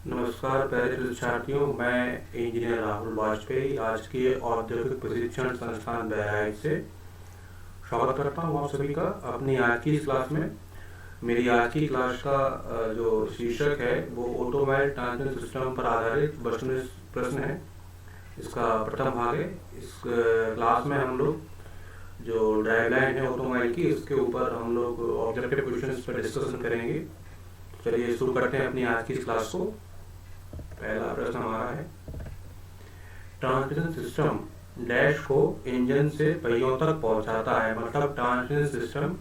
नमस्कार प्यारे शिक्षार्थियों, मैं इंजीनियर राहुल वाजपेयी आज के औद्योगिक प्रशिक्षण संस्थान बहराइच से स्वागत करता हूँ आप सभी का अपनी आज की इस क्लास में। मेरी आज की क्लास का जो शीर्षक है वो ऑटोमोबाइल ट्रांसमिशन सिस्टम पर आधारित प्रश्न है। इसका प्रथम भाग है। इस क्लास में हम लोग जो ड्राइवलाइन है ऑटोमोबाइल की, इसके ऊपर हम लोग ऑब्जेक्टिव क्वेश्चंस पर डिस्कशन करेंगे। चलिए शुरू करते हैं अपनी आज की इस क्लास को। पहला प्रश्न हमारा है, ट्रांसमिशन सिस्टम डैश को इंजन से पहियों तक पहुंचाता है। मतलब ट्रांसमिशन सिस्टम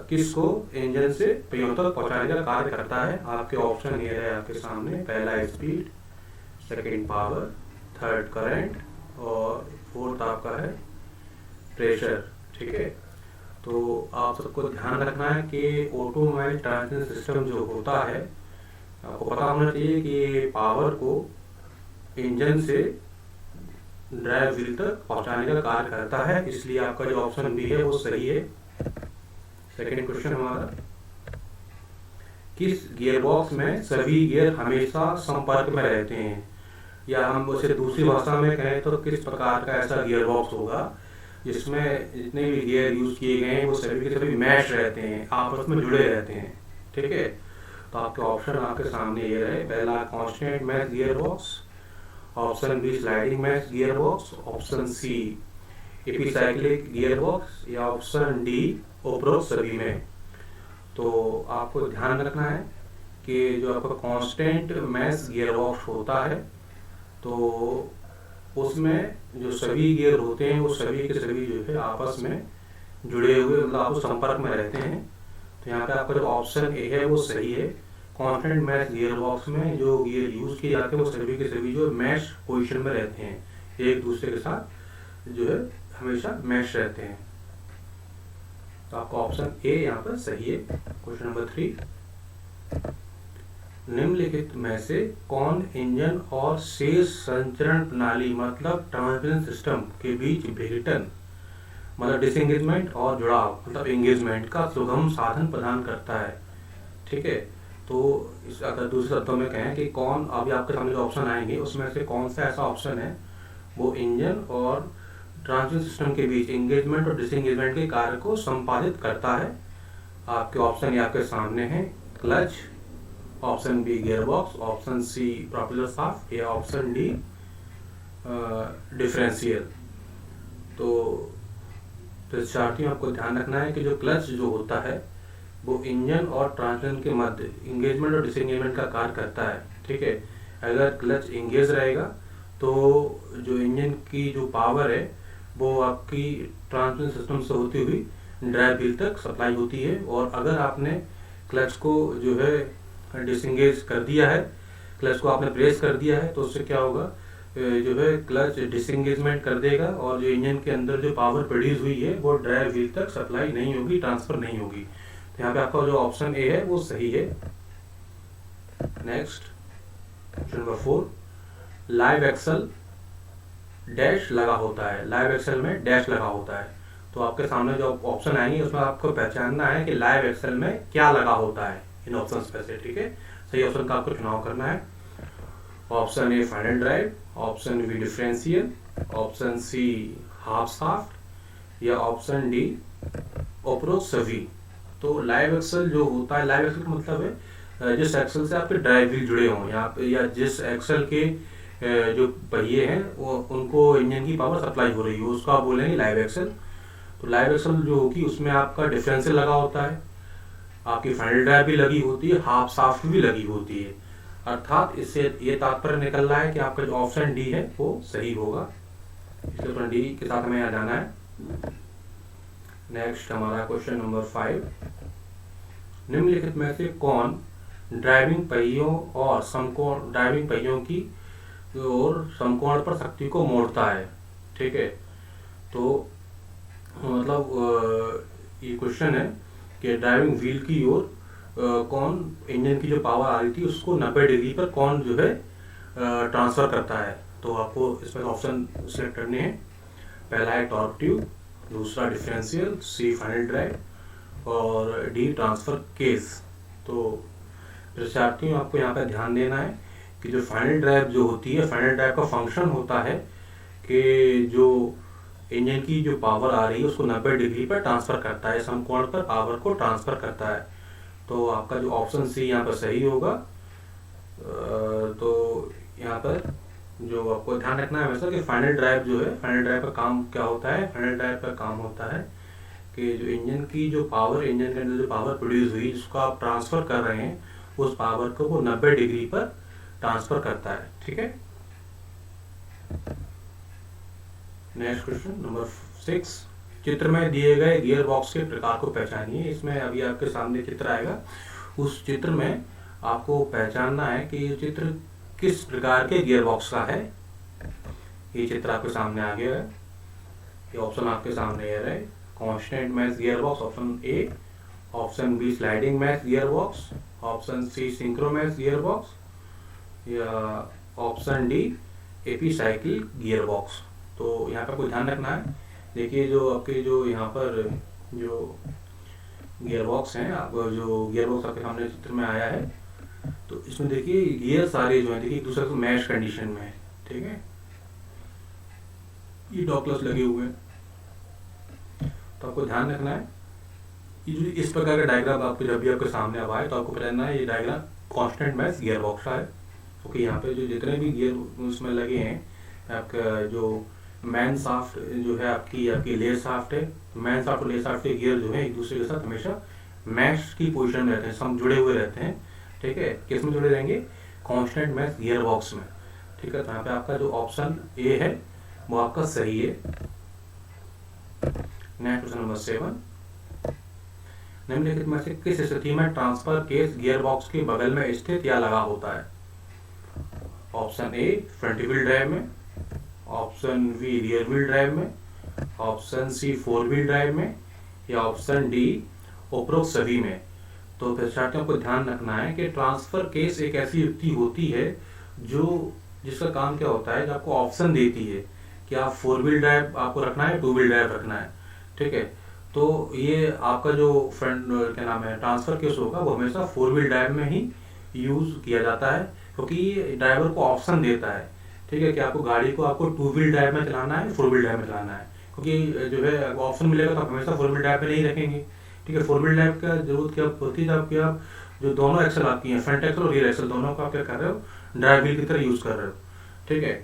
किसको इंजन से पहियों तक पहुंचाने का कार्य करता है। आपके ऑप्शन ये है आपके सामने, पहला speed, second power, third current और फोर्थ आपका है प्रेशर। ठीक है, तो आप सबको ध्यान रखना है कि ऑटोमोबाइल ट्रांसमिशन सिस्टम जो होता है, आपको पता होना चाहिए कि पावर को इंजन से ड्राइव व्हील तक पहुंचाने का कार्य करता है, इसलिए आपका जो ऑप्शन बी है वो सही है। सेकंड क्वेश्चन हमारा, किस गियरबॉक्स में सभी गियर हमेशा संपर्क में रहते हैं, या हम उसे दूसरी भाषा में कहें तो किस प्रकार का ऐसा गियरबॉक्स होगा जिसमें जितने भी गियर यूज किए गए हैं वो सभी के सभी मैश रहते हैं, आपस में जुड़े रहते हैं। ठीक है, तो आपके ऑप्शन आपके सामने ये रहे, पहला constant mesh gearbox, option B sliding mesh gearbox, option C epicyclic gearbox या ऑप्शन डी उपरोक्त सभी में। तो आपको ध्यान रखना है कि जो आपका कांस्टेंट मैश गियरबॉक्स होता है तो उसमें जो सभी गियर होते हैं वो सभी के सभी जो है आपस में जुड़े हुए, मतलब आपस संपर्क में रहते हैं। तो यहाँ पे आपका जो ऑप्शन ए है वो सही है। कांस्टेंट मैश गियरबॉक्स में जो गियर यूज किए जाते हैं वो सभी के सभी जो मैश पोजीशन में रहते हैं, एक दूसरे के साथ जो है हमेशा मैश रहते हैं। तो आपका ऑप्शन ए यहाँ पर सही है। क्वेश्चन नंबर 3, निम्नलिखित में से कौन इंजन और शेष संचरण प्रणाली मतलब ट्रांसमिशन सिस्टम के बीच विघटन मतलब डिसएंगेजमेंट और जुड़ाव मतलब एंगेजमेंट का सुगम साधन प्रदान करता है। ठीक है, तो इस अगर दूसरे शब्दों में कहें कि कौन, अभी आपके सामने जो ऑप्शन आएंगे उसमें से कौन सा ऐसा ऑप्शन है वो इंजन और ट्रांसमिशन सिस्टम के बीच एंगेजमेंट और डिसएंगेजमेंट के कार्य को संपादित करता है। आपके ऑप्शन ये आपके सामने हैं, clutch, option B gearbox, option C propeller shaft या ऑप्शन डी डिफरेंशियल। तो शिक्षार्थियों आपको ध्यान रखना है कि जो क्लच जो होता है वो इंजन और ट्रांसमिशन के मध्य इंगेजमेंट और डिसएंगेजमेंट का कार्य करता है। ठीक है, अगर क्लच इंगेज रहेगा तो जो इंजन की जो पावर है वो आपकी ट्रांसमिशन सिस्टम से होती हुई ड्राइव व्हील तक सप्लाई होती है, और अगर आपने क्लच को जो है डिसएंगेज कर दिया है, क्लच को आपने प्रेस कर दिया है, तो उससे क्या होगा, जो है क्लच डिसएंगेजमेंट कर देगा और जो इंजन के अंदर जो पावर प्रोड्यूस हुई है वो ड्राइव व्हील तक सप्लाई नहीं होगी, ट्रांसफर नहीं होगी। तो यहाँ पे आपका जो ऑप्शन ए है वो सही है। Next question number 4, live axle dash लगा होता है। लाइव एक्सल में डैश लगा होता है, तो आपके सामने जो ऑप्शन आएंगे उसमें आपको पहचानना है कि लाइव एक्सल में क्या लगा होता है इन ऑप्शन में से। ठीक है, सही ऑप्शन का आपको चुनाव करना है। Option A final drive, option B differential, option C half shaft या ऑप्शन डी उपरोक्त सभी। तो लाइव एक्सल जो होता है, लाइव एक्सल का मतलब है जिस एक्सल से आपके ड्राइव व्हील जुड़े हों यहाँ पे, या जिस एक्सल के जो पहिए हैं वो उनको इंजन की पावर सप्लाई हो रही है, उसको आप बोलेंगे लाइव एक्सल। तो लाइव एक्सल जो होगी उसमें आपका डिफरेंशियल लगा होता है, आपकी फाइनल ड्राइव भी लगी होती है, हाफ शाफ्ट भी लगी होती है। अर्थात इससे ये तात्पर्य निकल रहा है कि आपका जो ऑप्शन डी है वो सही होगा, इसलिए ऑप्शन डी के साथ हमें यहाँ जाना है। नेक्स्ट हमारा क्वेश्चन नंबर 5, निम्नलिखित में से कौन ड्राइविंग पहियों और समकोण ड्राइविंग पहियों की और समकोण पर शक्ति को मोड़ता है। ठीक है, तो मतलब ये क्वेश्चन है कि ड्राइविंग व्हील की ओर कौन इंजन की जो पावर आ रही थी उसको 90 डिग्री पर कौन जो है ट्रांसफर करता है। तो आपको इसमें ऑप्शन सेलेक्ट करने हैं, पहला है टॉर्क ट्यूब, दूसरा डिफरेंशियल, सी फाइनल ड्राइव और डी ट्रांसफर केस। तो विद्यार्थियों आपको यहाँ पे ध्यान देना है कि जो फाइनल ड्राइव जो होती है, फाइनल ड्राइव का फंक्शन होता है कि जो इंजन की जो पावर आ रही है उसको 90 डिग्री पर ट्रांसफ़र करता है, समकोण पर पावर को ट्रांसफ़र करता है। तो आपका जो ऑप्शन सी यहाँ पर सही होगा। तो यहाँ पर जो आपको ध्यान रखना है हमेशा कि फाइनल ड्राइव जो है, फाइनल ड्राइव का काम क्या होता है, फाइनल ड्राइव का काम होता है कि जो इंजन की जो पावर, इंजन के अंदर जो पावर प्रोड्यूस हुई जिसको आप ट्रांसफ़र कर रहे हैं, उस पावर को वो 90 डिग्री पर ट्रांसफ़र करता है। ठीक है। नेक्स्ट क्वेश्चन नंबर 6, चित्र में दिए गए गियर बॉक्स के प्रकार को पहचानिए। इसमें अभी आपके सामने चित्र आएगा, उस चित्र में आपको पहचानना है कि ये चित्र किस प्रकार के गियर बॉक्स का है। ये चित्र आपके सामने आ गया है, ये ऑप्शन आपके सामने आ रहा है। Constant mesh gear box option A, option B sliding mesh gear box, option C synchromesh gear box, या option D epicyclic gear box. तो यहाँ पर आपको ध्यान रखना है, देखिए जो आपके जो यहाँ पर जो गियर बॉक्स हैं, आपको जो गियर बॉक्स आपके सामने चित्र में आया है, तो इसमें देखिए गियर सारे जो है देखिए एक दूसरे को मैच कंडीशन में है। ठीक है, ये डॉकलेस लगे हुए हैं। तो आपको ध्यान रखना है ये जो इस प्रकार का डायग्राम आपको जब भी आपके सामने अब आए तो आपको पता है ये diagram constant mesh gear box का है। क्योंकि यहाँ पे जो जितने भी गियर उसमें लगे हैं, आपका जो मैन साफ्ट जो है आपकी लेयर साफ्ट है, मैन साफ्ट और लेयर साफ्ट के गियर जो है एक दूसरे के साथ हमेशा मैच की पोजीशन में रहते हैं, सब जुड़े हुए रहते हैं। ठीक है, किस में जुड़े रहेंगे, कांस्टेंट मैच गियर बॉक्स में। ठीक है, तो यहाँ पे आपका जो ऑप्शन ए है वो आपका सही है। नेक्स्ट क्वेश्चन नंबर 7, निम्नलिखित में से किस स्थिति में ट्रांसफर केस गियर बॉक्स के बगल में स्थित या लगा होता है। Option A front wheel drive में, option B rear wheel drive में, ऑप्शन सी 4 व्हील ड्राइव में, या ऑप्शन डी उपरोक्त सभी में। तो विद्यार्थियों को ध्यान रखना है कि ट्रांसफर केस एक ऐसी युक्ति होती है जो जिसका काम क्या होता है, जो आपको ऑप्शन देती है कि आप 4 व्हील ड्राइव आपको रखना है, 2 व्हील ड्राइव रखना है। ठीक है, तो ये आपका जो फ्रंट क्या नाम है ट्रांसफर केस होगा वो हमेशा 4 व्हील ड्राइव में ही यूज किया जाता है, क्योंकि ये ड्राइवर को ऑप्शन देता है। ठीक है, कि आपको गाड़ी को आपको 2 व्हील ड्राइव में चलाना है, 4 व्हील ड्राइव में चलाना है। क्योंकि जो है ऑप्शन मिलेगा तो आप हमेशा 4 व्हील ड्राइव में नहीं रखेंगे। ठीक है, 4 व्हील ड्राइव का जरूरत क्या होती है, जबकि आप जो दोनों एक्सल आपकी हैं, फ्रंट एक्सल और रियर एक्सल, दोनों का आप क्या कर रहे हो, ड्राइव व्हील की तरह यूज कर रहे हो। ठीक है,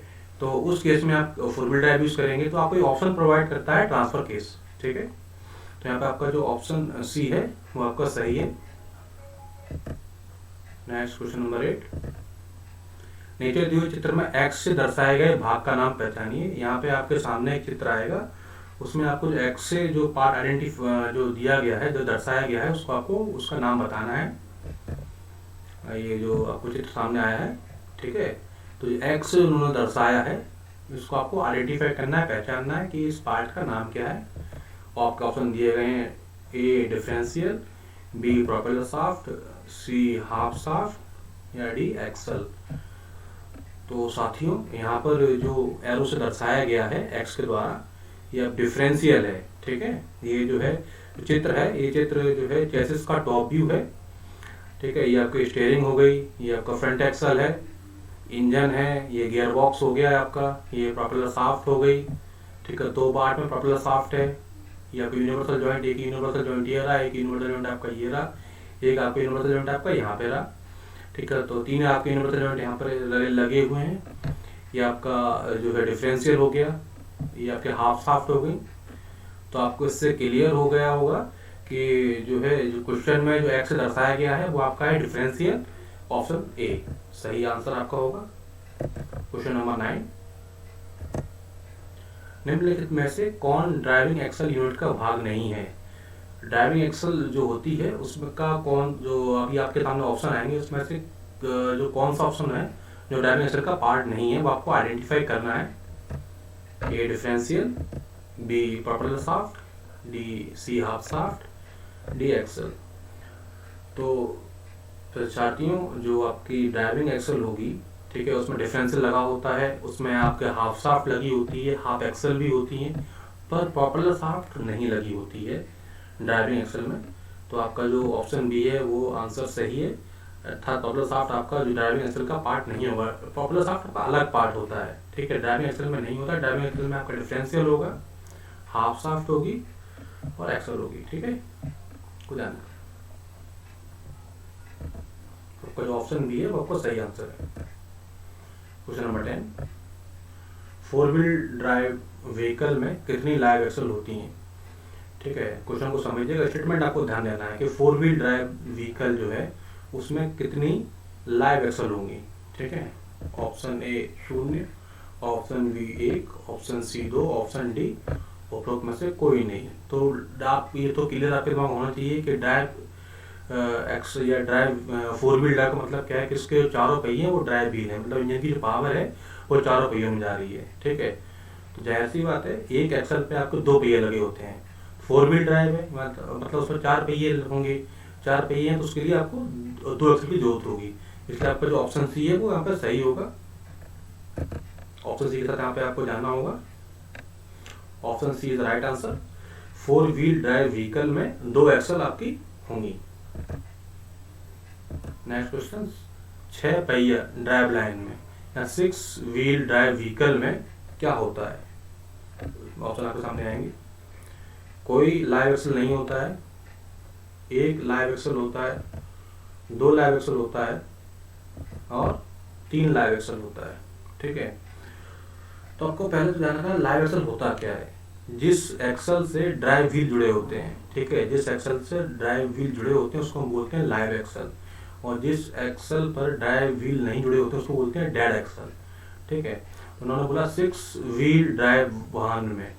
तो उस केस में आप 4 व्हील ड्राइव यूज करेंगे तो आपको ऑप्शन प्रोवाइड करता है ट्रांसफर केस। ठीक है, तो यहाँ पे आपका जो ऑप्शन सी है वो आपका सही है। नेक्स्ट क्वेश्चन नंबर 8, नीचे दिए हुए चित्र में एक्स से दर्शाए गए भाग का नाम पहचानिए। यहाँ पे आपके सामने एक चित्र आएगा, उसमें आपको जो एक्स से जो पार्ट आइडेंटिफाई जो दिया गया है, जो दर्शाया गया है, उसको आपको उसका नाम बताना है। ये जो आपको चित्र सामने आया है, ठीक है, तो एक्स उन्होंने दर्शाया है, इसको आपको आइडेंटिफाई करना है, पहचानना है कि इस पार्ट का नाम क्या है। और आपके ऑप्शन दिए गए हैं, A differential, B propeller shaft, C half shaft, या डी एक्सल। तो साथियों यहाँ पर जो एरो से दर्शाया गया है एक्स के द्वारा, ये अब डिफरेंशियल है। ठीक है, ये जो है चित्र है, ये चित्र जो है चेसिस का टॉप व्यू है। ठीक है, ये आपकी स्टीयरिंग हो गई, ये आपका फ्रंट एक्सल है, इंजन है, ये गियर बॉक्स हो गया है आपका, ये प्रोपेलर शाफ्ट हो गई। ठीक है, 2 पार्ट में प्रोपेलर शाफ्ट है, ये आपका यूनिवर्सल जॉइंट, एक यूनिवर्सल जॉइंट ये रहा, एक यूनिवर्सल जॉइंट आपका ये रहा, एक आपका यूनिवर्सल जॉइंट आपका यहाँ पे रहा। ठीक है, तो 3 आपके यूनिवर्सल जॉइंट यहाँ पर लगे हुए हैं। ये आपका जो है डिफरेंशियल हो गया, ये आपके हाफ शाफ्ट हो गई। तो आपको इससे क्लियर हो गया होगा कि जो है जो क्वेश्चन में जो एक्स दर्शाया गया है वो आपका है डिफरेंशियल। ऑप्शन ए सही आंसर आपका होगा। क्वेश्चन नंबर 9, निम्नलिखित में से कौन ड्राइविंग एक्सल यूनिट का भाग नहीं है। ड्राइविंग एक्सल जो होती है उसमें का कौन, जो अभी आपके सामने ऑप्शन आएंगे उसमें से जो कौन सा ऑप्शन है जो ड्राइविंग एक्सल का पार्ट नहीं है वो आपको आइडेंटिफाई करना है। A differential, B propeller shaft, D C half shaft, D axle. तो छात्रियों जो आपकी ड्राइविंग एक्सल होगी, ठीक है, उसमें डिफरेंशियल लगा होता है, उसमें आपके हाफ शाफ्ट लगी होती है, हाफ एक्सल भी होती है, पर प्रोपेलर शाफ्ट नहीं लगी होती है ड्राइविंग एक्सल में। तो आपका जो ऑप्शन बी है वो आंसर सही है। अर्थात प्रॉपेलर शाफ्ट आपका जो ड्राइविंग एक्सल का पार्ट नहीं होगा, प्रॉपेलर शाफ्ट आपका अलग पार्ट होता है, ठीक है, ड्राइविंग एक्सल में नहीं होता। ड्राइविंग एक्सल में आपका डिफरेंशियल होगा, हाफ शाफ्ट होगी और एक्सल होगी, ठीक है। कुछ ध्यान रखना, आपका जो ऑप्शन भी है वो आपका सही आंसर है। Question number 10, 4 wheel drive vehicle में कितनी लाइव एक्सल होती हैं, ठीक है। क्वेश्चन को समझिएगा, स्टेटमेंट आपको ध्यान देना है कि 4 व्हील ड्राइव व्हीकल जो है उसमें कितनी लाइव एक्सल होंगी, ठीक है। Option A 0, option B 1, option C 2, option D उपरोक्त में से कोई नहीं। तो आप ये तो क्लियर आपके दिमाग होना चाहिए कि ड्राइव एक्स या ड्राइव 4 व्हील ड्राइव का मतलब क्या है कि इसके चारों पहिए हैं वो ड्राइव व्हील है, मतलब इंजन की जो पावर है वो चारों पहियों में जा रही है, ठीक है। तो जाहिर सी बात है, एक एक्सल पे आपको 2 पहिए लगे होते हैं, 4 व्हील ड्राइव है मतलब उसमें 4 पहिए होंगे, 4 पहिए हैं तो उसके लिए आपको 2 एक्सल की जरूरत होगी, इसलिए आपका जो ऑप्शन सी है वो यहाँ पे सही होगा। ऑप्शन सी के साथ यहाँ पे आपको जानना होगा, option C is right answer. 4 wheel drive vehicle में 2 एक्सल आपकी होंगी। नेक्स्ट क्वेश्चन, 6 पहिया ड्राइव लाइन में या 6 व्हील ड्राइव व्हीकल में क्या होता है, ऑप्शन आपके सामने आएंगे। कोई लाइव एक्सल नहीं होता है, 1 लाइव एक्सल होता है, 2 लाइव एक्सल होता है और 3 लाइव एक्सल होता है, ठीक है। तो आपको पहले तो जानना है लाइव एक्सल होता क्या है। जिस एक्सल से ड्राइव व्हील जुड़े होते हैं, ठीक है, जिस एक्सल से ड्राइव व्हील जुड़े होते हैं उसको हम बोलते हैं लाइव एक्सल, और जिस एक्सल पर ड्राइव व्हील नहीं जुड़े होते उसको बोलते हैं डेड एक्सल, ठीक है। उन्होंने बोला 6 व्हील ड्राइव वाहन में,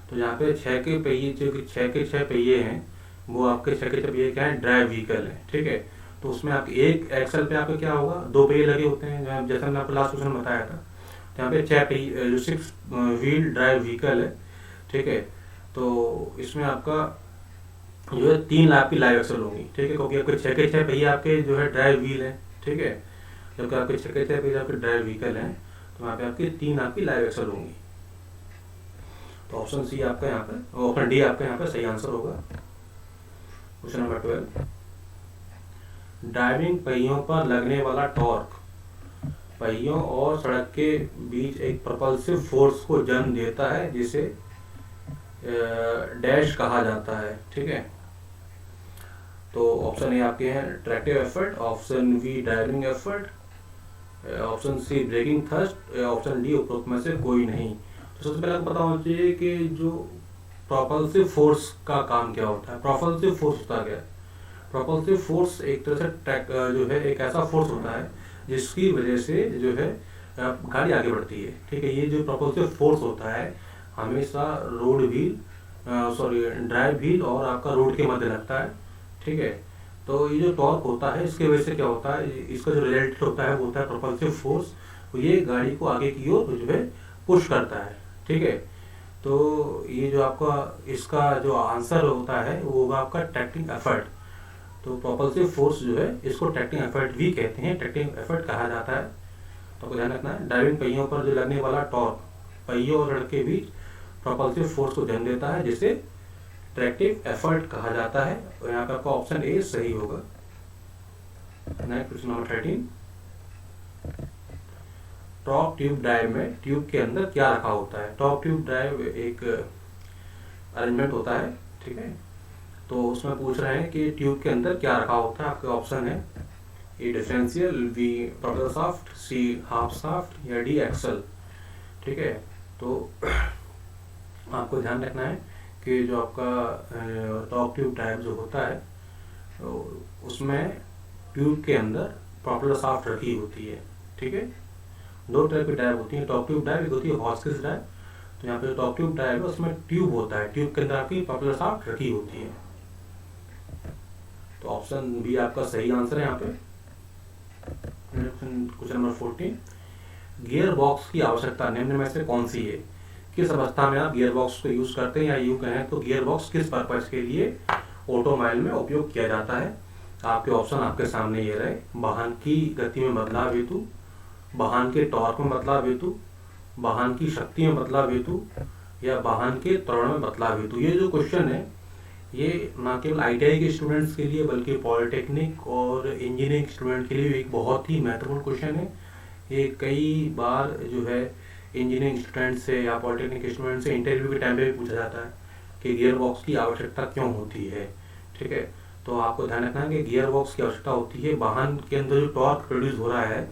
तो यहाँ पे 6 के पहिए, जो कि 6 के 6 पहिए हैं वो आपके 6 के 6 पहिए क्या है, ड्राइव व्हीकल है, ठीक है। तो उसमें आपके एक एक्सल पे आपके क्या होगा, 2 पहिए लगे होते हैं, जैसा मैंने आपको लास्ट क्वेश्चन बताया था। तो यहाँ पे 6 पहिए जो 6 व्हील ड्राइव व्हीकल है, ठीक है। तो इसमें आपका जो है 3 आपकी लाइव एक्सल होंगी, ठीक है, क्योंकि आपके 6 के 6 पहिए आपके जो है ड्राइव व्हील है, ठीक है। जबकि आपके 6 के 6 पहिए आपके ड्राइव व्हीकल हैं, तो वहाँ पे आपकी 3 आपकी लाइव एक्सल होंगी। तो ऑप्शन सी आपका यहाँ पे, ऑप्शन डी आपका यहाँ पे सही आंसर होगा। क्वेश्चन नंबर 12, ड्राइविंग पहियों पर लगने वाला टॉर्क पहियों और सड़क के बीच एक propulsive फोर्स को जन्म देता है जिसे डैश कहा जाता है, ठीक है। तो ऑप्शन ए आपके हैं tractive effort, option B driving effort, option C braking thrust, option D उपरोक्त में से कोई नहीं। तो सबसे पहले आपको पता होना चाहिए कि जो प्रोपल्सिव फोर्स का काम क्या होता है। प्रोपल्सिव फोर्स होता क्या है, प्रोपल्सिव फोर्स एक तरह से जो है एक ऐसा फोर्स होता है जिसकी वजह से जो है गाड़ी आगे बढ़ती है, ठीक है। ये जो प्रोपल्सिव फोर्स होता है हमेशा रोड व्हील ड्राइव व्हील और आपका रोड के मध्य लगता है, ठीक है। तो ये जो टॉर्क होता है इसके वजह से क्या होता है, इसका जो रिजल्ट होता है वो होता है प्रोपल्सिव फोर्स, तो ये गाड़ी को आगे की ओर जो है पुश करता है, ठीक है। तो ये जो आपका इसका जो आंसर होता है वो होगा आपका ट्रैक्टिंग एफर्ट। तो प्रोपल्सिव फोर्स जो है इसको ट्रैक्टिंग एफर्ट भी कहते हैं, ट्रैक्टिंग एफर्ट कहा जाता है। तो आपको ध्यान रखना है, ड्राइविंग पहियों पर जो लगने वाला टॉर्क पहियों और सड़क के बीच प्रोपल्सिव फोर्स को जन्म देता है जिसे ट्रैक्टिव एफर्ट कहा जाता है, और यहाँ पे आपका ऑप्शन ए सही होगा। Next question number 13, top tube drive में ट्यूब के अंदर क्या रखा होता है। टॉप ट्यूब ड्राइव एक अरेंजमेंट होता है, ठीक है। तो उसमें पूछ रहे हैं कि ट्यूब के अंदर क्या रखा होता है। आपके ऑप्शन है A differential, B propeller shaft, C half shaft या डी एक्सल, ठीक है। तो आपको ध्यान रखना है कि जो आपका टॉप ट्यूब ड्राइव जो होता है तो उसमें ट्यूब के अंदर प्रोपेलर शाफ्ट रखी होती है, ठीक है। 2 टाइप की ड्राइव होती है, टॉप ट्यूब ड्राइव, एक होती है हॉस्किस ड्राइव। तो यहाँ पे टॉप ट्यूब ड्राइव है उसमें ट्यूब होता है, ट्यूब के अंदर आपकी प्रोपेलर शाफ्ट रखी होती है। तो ऑप्शन बी आपका सही आंसर है यहाँ पे। क्वेश्चन नंबर 14, गियर बॉक्स की आवश्यकता निम्न में से कौन सी है। किस अवस्था में आप गियर बॉक्स को यूज करते हैं, या यूं कहें तो गियर बॉक्स किस पर्पज के लिए ऑटोमोबाइल में उपयोग किया जाता है। आपके ऑप्शन आपके सामने ये रहे, वाहन की गति में बदलाव हेतु, वाहन के टॉर्क में बदलाव हेतु, वाहन की शक्ति में बदलाव हेतु, या वाहन के त्वरण में बदलाव हेतु। ये जो क्वेश्चन है ये ना केवल आईटीआई के स्टूडेंट्स के लिए बल्कि पॉलिटेक्निक और इंजीनियरिंग स्टूडेंट के लिए भी एक बहुत ही महत्वपूर्ण क्वेश्चन है। ये कई बार जो है इंजीनियरिंग स्टूडेंट से या पॉलिटेक्निक स्टूडेंट से इंटरव्यू के टाइम पे भी पूछा जाता है कि गियर बॉक्स की आवश्यकता क्यों होती है। ठीक है, तो आपको ध्यान रखना है कि गियर बॉक्स की आवश्यकता होती है वाहन के अंदर जो टॉर्क प्रोड्यूस हो रहा है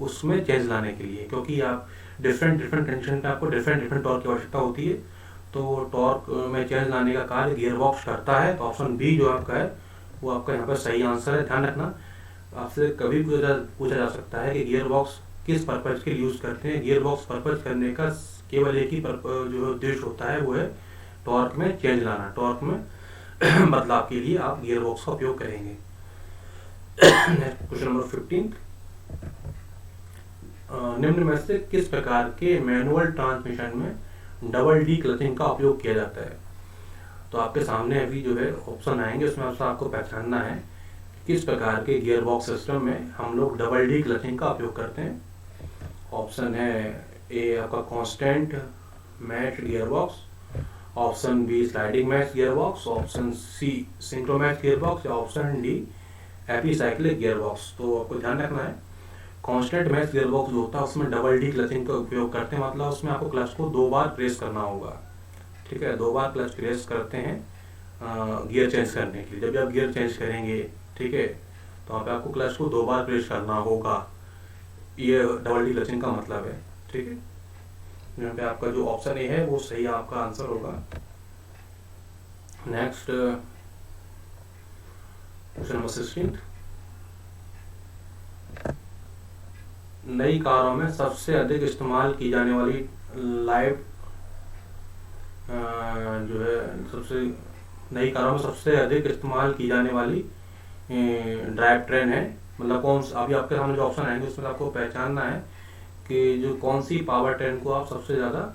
उसमें चेंज लाने के लिए, क्योंकि आप डिफरेंट कंडीशन पे आपको डिफरेंट टॉर्क की आवश्यकता होती है। तो टॉर्क में चेंज लाने का कार्य गियर बॉक्स करता है। तो ऑप्शन बी जो आपका है वो आपका यहाँ पर सही आंसर है। ध्यान रखना, आपसे कभी पूछा जा सकता है कि गियर बॉक्स किस पर्पज के लिए यूज करते हैं। गियर बॉक्स पर्पज करने का केवल एक ही जो उद्देश्य होता है वो है टॉर्क में चेंज लाना, टॉर्क में बदलाव के लिए आप गियर बॉक्स का उपयोग करेंगे। क्वेश्चन नंबर 15, निम्न में से किस प्रकार के मैनुअल ट्रांसमिशन में डबल डी क्लचिंग का उपयोग किया जाता है। तो आपके सामने अभी जो है ऑप्शन आएंगे, उसमें आपको पहचानना है किस प्रकार के गियर बॉक्स सिस्टम में हम लोग डबल डी क्लचिंग का उपयोग करते हैं। ऑप्शन है ए आपका constant mesh gear box, option B sliding mesh gear box, option C synchromesh gear box, या option D epicyclic gear box. तो आपको ध्यान रखना है कांस्टेंट मैच गियर बॉक्स जो होता है उसमें डबल डी क्लचिंग का उपयोग करते हैं, मतलब उसमें आपको क्लच को 2 बार प्रेस करना होगा। ठीक है, 2 बार क्लच प्रेस करते हैं गियर चेंज करने के लिए। जब भी आप गियर चेंज करेंगे, ठीक है, तो वहाँ पे आपको क्लच को 2 बार प्रेस करना होगा। ये डबल डी क्लचिंग का मतलब है। ठीक है, यहाँ पे आपका जो ऑप्शन ए है वो सही आपका आंसर होगा। नेक्स्ट क्वेश्चन नंबर 16, नई कारों में सबसे अधिक इस्तेमाल की जाने वाली लाइव जो है सबसे नई कारों में सबसे अधिक इस्तेमाल की जाने वाली ड्राइव ट्रेन है, मतलब कौन सा। अभी आपके सामने जो ऑप्शन आएंगे उसमें आपको पहचानना है कि जो कौन सी पावर ट्रेन को आप सबसे ज़्यादा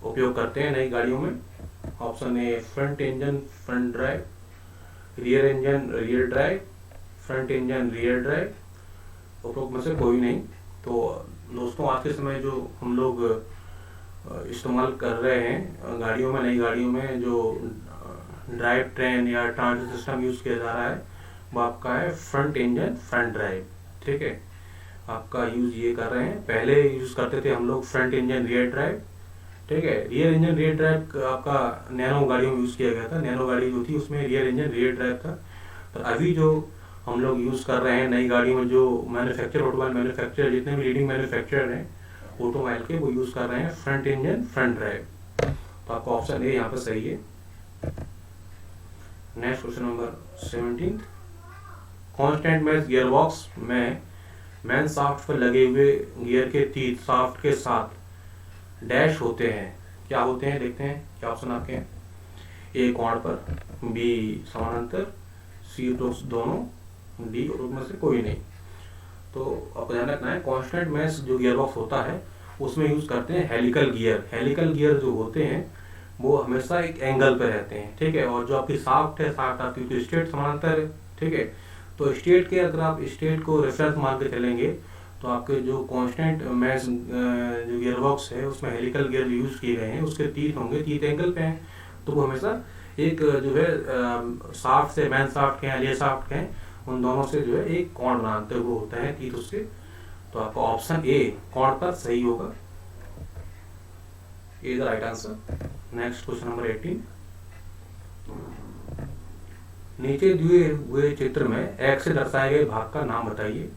उपयोग करते हैं नई गाड़ियों में। Option A front engine front drive, rear engine rear drive, front engine rear drive, उपरोक्त में से कोई नहीं। तो दोस्तों आज के समय जो हम लोग इस्तेमाल कर रहे हैं गाड़ियों में, नई गाड़ियों में जो ड्राइव ट्रेन या ट्रांजिट सिस्टम यूज़ किया जा रहा है वो आपका है फ्रंट इंजन फ्रंट ड्राइव। ठीक है, आपका यूज़ ये कर रहे हैं। पहले यूज़ करते थे हम लोग फ्रंट इंजन रियर ड्राइव। ठीक है, रियर इंजन रियर ड्राइव आपका नैनो गाड़ियों में यूज़ किया गया था। नैनो गाड़ी जो थी उसमें रियर इंजन रियर ड्राइव था। पर अभी जो हम लोग यूज़ कर रहे हैं नई गाड़ियों में, जो ऑटोमोबाइल मैन्युफैक्चरर जितने भी लीडिंग मैन्युफैक्चरर हैं ऑटोमोबाइल के, वो यूज़ कर रहे हैं फ्रंट इंजन फ्रंट ड्राइव। तो आपका ऑप्शन ए यहाँ पर सही है। Next question number 17, constant mesh gear box में मेन शाफ्ट पर लगे हुए गियर के तीर शाफ्ट के साथ डैश होते हैं। क्या होते हैं देखते हैं, क्या ऑप्शन आपके हैं। ए कोण पर, बी समानांतर, सी दोनों, डी में से कोई नहीं। तो आपको ध्यान रखना है कांस्टेंट मैच जो गियर बॉक्स होता है उसमें यूज करते हैं हेलिकल गियर। हेलिकल गियर जो होते हैं वो हमेशा एक एंगल पे रहते हैं। ठीक है, और जो आपकी शाफ्ट है, शाफ्ट आपकी तो स्ट्रेट समानांतर है। ठीक है, तो स्ट्रेट के अगर आप स्ट्रेट को रेफरेंस मान के चलेंगे तो आपके जो कांस्टेंट मैच जो गियर बॉक्स है उसमें हेलिकल गियर यूज किए गए हैं, उसके तीत होंगे, तीत एंगल पे हैं। तो वो हमेशा एक जो है शाफ्ट से, मैन शाफ्ट के हैं, रियर शाफ्ट के हैं, उन दोनों से जो है एक कोण बनाते हुए होता है तीत उसके। तो आपका ऑप्शन ए कोण पर सही होगा, A the right answer. Next question number 18, नीचे दिए हुए चित्र में एक्स से दर्शाए गए भाग का नाम बताइए।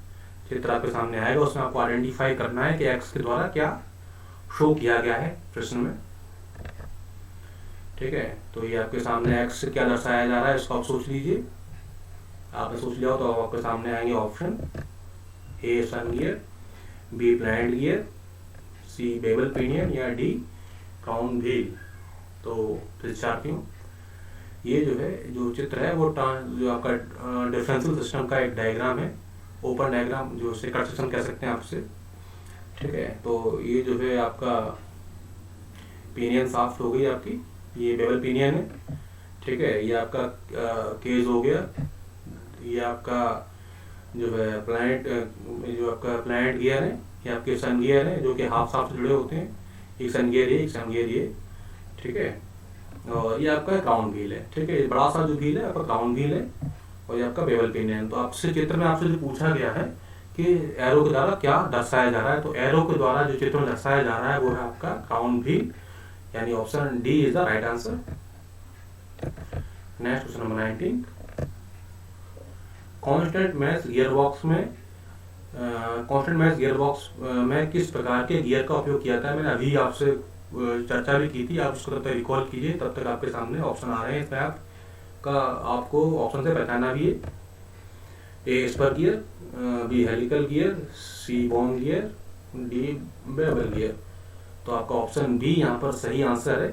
चित्र आपके सामने आएगा, उसमें आपको आइडेंटिफाई करना है कि एक्स के द्वारा क्या शो किया गया है प्रश्न में। ठीक है, तो ये आपके सामने एक्स से क्या दर्शाया जा रहा है इसको आप सोच लीजिए। आपने सोच लिया हो तो आपके सामने आएंगे option A sun gear, B blind gear, C bevel pinion, या डी क्राउन व्हील। तो विद्यार्थियों ये जो है जो चित्र है वो जो आपका डिफरेंशियल सिस्टम का एक डायग्राम है, ओपन डायग्राम, जो उसे कट सेक्शन कह सकते हैं आपसे। ठीक है, तो ये जो है आपका पिनियन शाफ्ट हो गई आपकी, ये बेवल पिनियन है। ठीक है, ये आपका केज हो गया, ये आपका जो है प्लानेट, जो आपका प्लानेट गियर है, ये आपके सन गियर है जो कि हाफ शाफ्ट से जुड़े होते हैं। एक सन गियर ये, एक सन गियर ये। ठीक है, और ये आपका क्राउन व्हील है, ठीक है। ये बड़ा सा जो व्हील है आपका क्राउन व्हील है और ये आपका बेवल पिन है। तो आपसे चित्र में आपसे जो पूछा गया है कि एरो के द्वारा क्या दर्शाया जा रहा है, तो एरो के द्वारा जो चित्र में दर्शाया जा रहा है वो है आपका क्राउन व्हील, यानी option D is the right answer. Next question number 19, constant mesh gearbox में किस प्रकार के गियर का उपयोग किया जाता है। मैंने अभी आपसे चर्चा भी की थी, आप उसको तब तक रिकॉल कीजिए, तब तक आपके सामने ऑप्शन आ रहे हैं। इसमें आपको ऑप्शन से पहचाना भी है। A spur gear, B helical gear, C bone gear, D bevel gear. तो आपका ऑप्शन बी यहाँ पर सही आंसर है,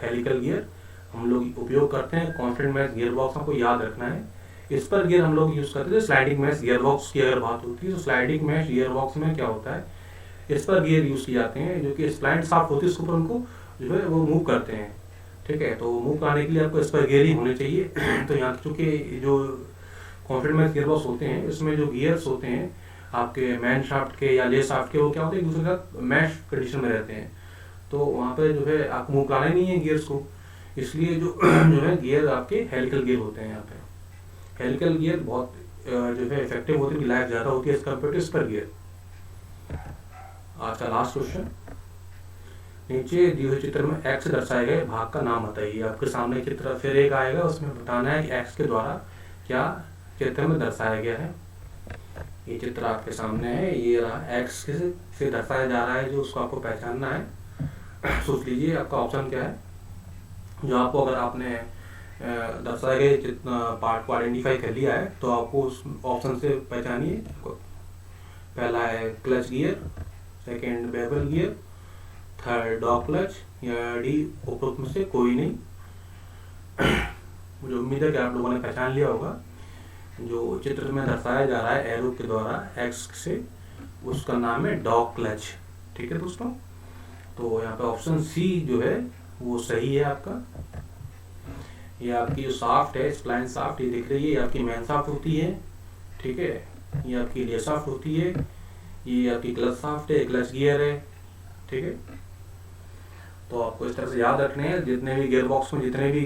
हेलिकल गियर हम लोग उपयोग करते हैं। कांस्टेंट मैश गियर बॉक्स आपको याद रखना है। स्पर गियर हम लोग यूज करते हैं स्लाइडिंग मैश गियर बॉक्स की अगर बात होती है, तो स्लाइडिंग मैश गियर बॉक्स में क्या होता है, स्पर गियर यूज किए जाते हैं, जो कि स्प्लाइंट शाफ्ट होती है उसके ऊपर उनको जो है वो मूव करते हैं, ठीक है। तो मूव कराने के लिए आपको स्पर गियर ही होने चाहिए। तो यहाँ चूंकि जो कांस्टेंट मैश गियर बॉक्स होते हैं इसमें जो गियर्स होते हैं आपके मैन शाफ्ट के या ले शाफ्ट के, वो क्या होते हैं एक दूसरे के साथ मैश कंडीशन में रहते हैं। तो वहाँ पे जो है आप मूव कराने नहीं है गियर्स को, इसलिए जो है गियर आपके हेलिकल गियर होते हैं। यहाँ पे हेलिकल गियर बहुत जो है इफेक्टिव होते हैं, लाइफ ज़्यादा होती है as compared to spur gear. आज का लास्ट क्वेश्चन, नीचे दिए हुए चित्र में एक्स दर्शाए गए भाग का नाम बताइए। आपके सामने चित्र फिर एक आएगा, उसमें बताना है कि एक्स के द्वारा क्या चित्र में दर्शाया गया है। ये चित्र आपके सामने है, ये रहा एक्स से दर्शाया जा रहा है, जो उसको आपको पहचानना है। सोच लीजिए आपका ऑप्शन क्या है, जो आपको अगर आपने दर्शाए गए पार्ट को आइडेंटिफाई कर लिया है तो आपको उस ऑप्शन से पहचानिए। पहला है clutch gear, second bevel gear, third dog clutch, या डी उपरोक्त में से कोई नहीं। मुझे उम्मीद है कि आप लोगों ने पहचान लिया होगा। जो चित्र में दर्शाया जा रहा है एरो के द्वारा एक्स से, उसका नाम है डॉग क्लच, ठीक है दोस्तों। तो यहाँ पे ऑप्शन सी जो है वो सही है आपका। ये आपकी जो शाफ्ट है स्प्लाइन शाफ्ट, ये दिख रही है, ये आपकी मैन शाफ्ट होती है, ठीक है। ये आपकी ले शाफ्ट होती है, ये आपकी क्लच शाफ्ट है, क्लच गियर है, ठीक है। तो आपको इस तरह से याद रखने हैं, जितने भी गियर बॉक्स में जितने भी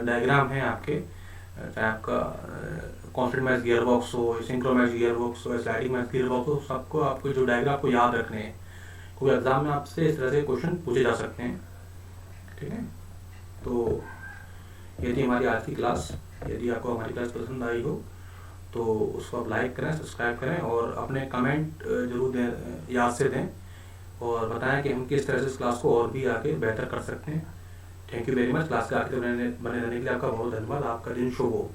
डायग्राम हैं आपके, चाहे आपका कांस्टेंट मैश गियर बॉक्स हो, सिंक्रो मैश गियर बॉक्स हो, स्लाइडिंग मैश गियर बॉक्स हो, सबको आपको जो डायग्राम आपको याद रखने हैं, क्योंकि एग्जाम में आपसे इस तरह से क्वेश्चन पूछे जा सकते हैं, ठीक है। तो ये थी हमारी आज की क्लास। यदि आपको हमारी क्लास पसंद आई हो तो उसको आप लाइक करें, सब्सक्राइब करें और अपने कमेंट जरूर दें, याद से दें, और बताएं कि हम किस तरह से इस क्लास को और भी आगे बेहतर कर सकते हैं। Thank you very much. Class के आखिर बने रहने के लिए आपका बहुत धन्यवाद। आपका दिन शुभ हो।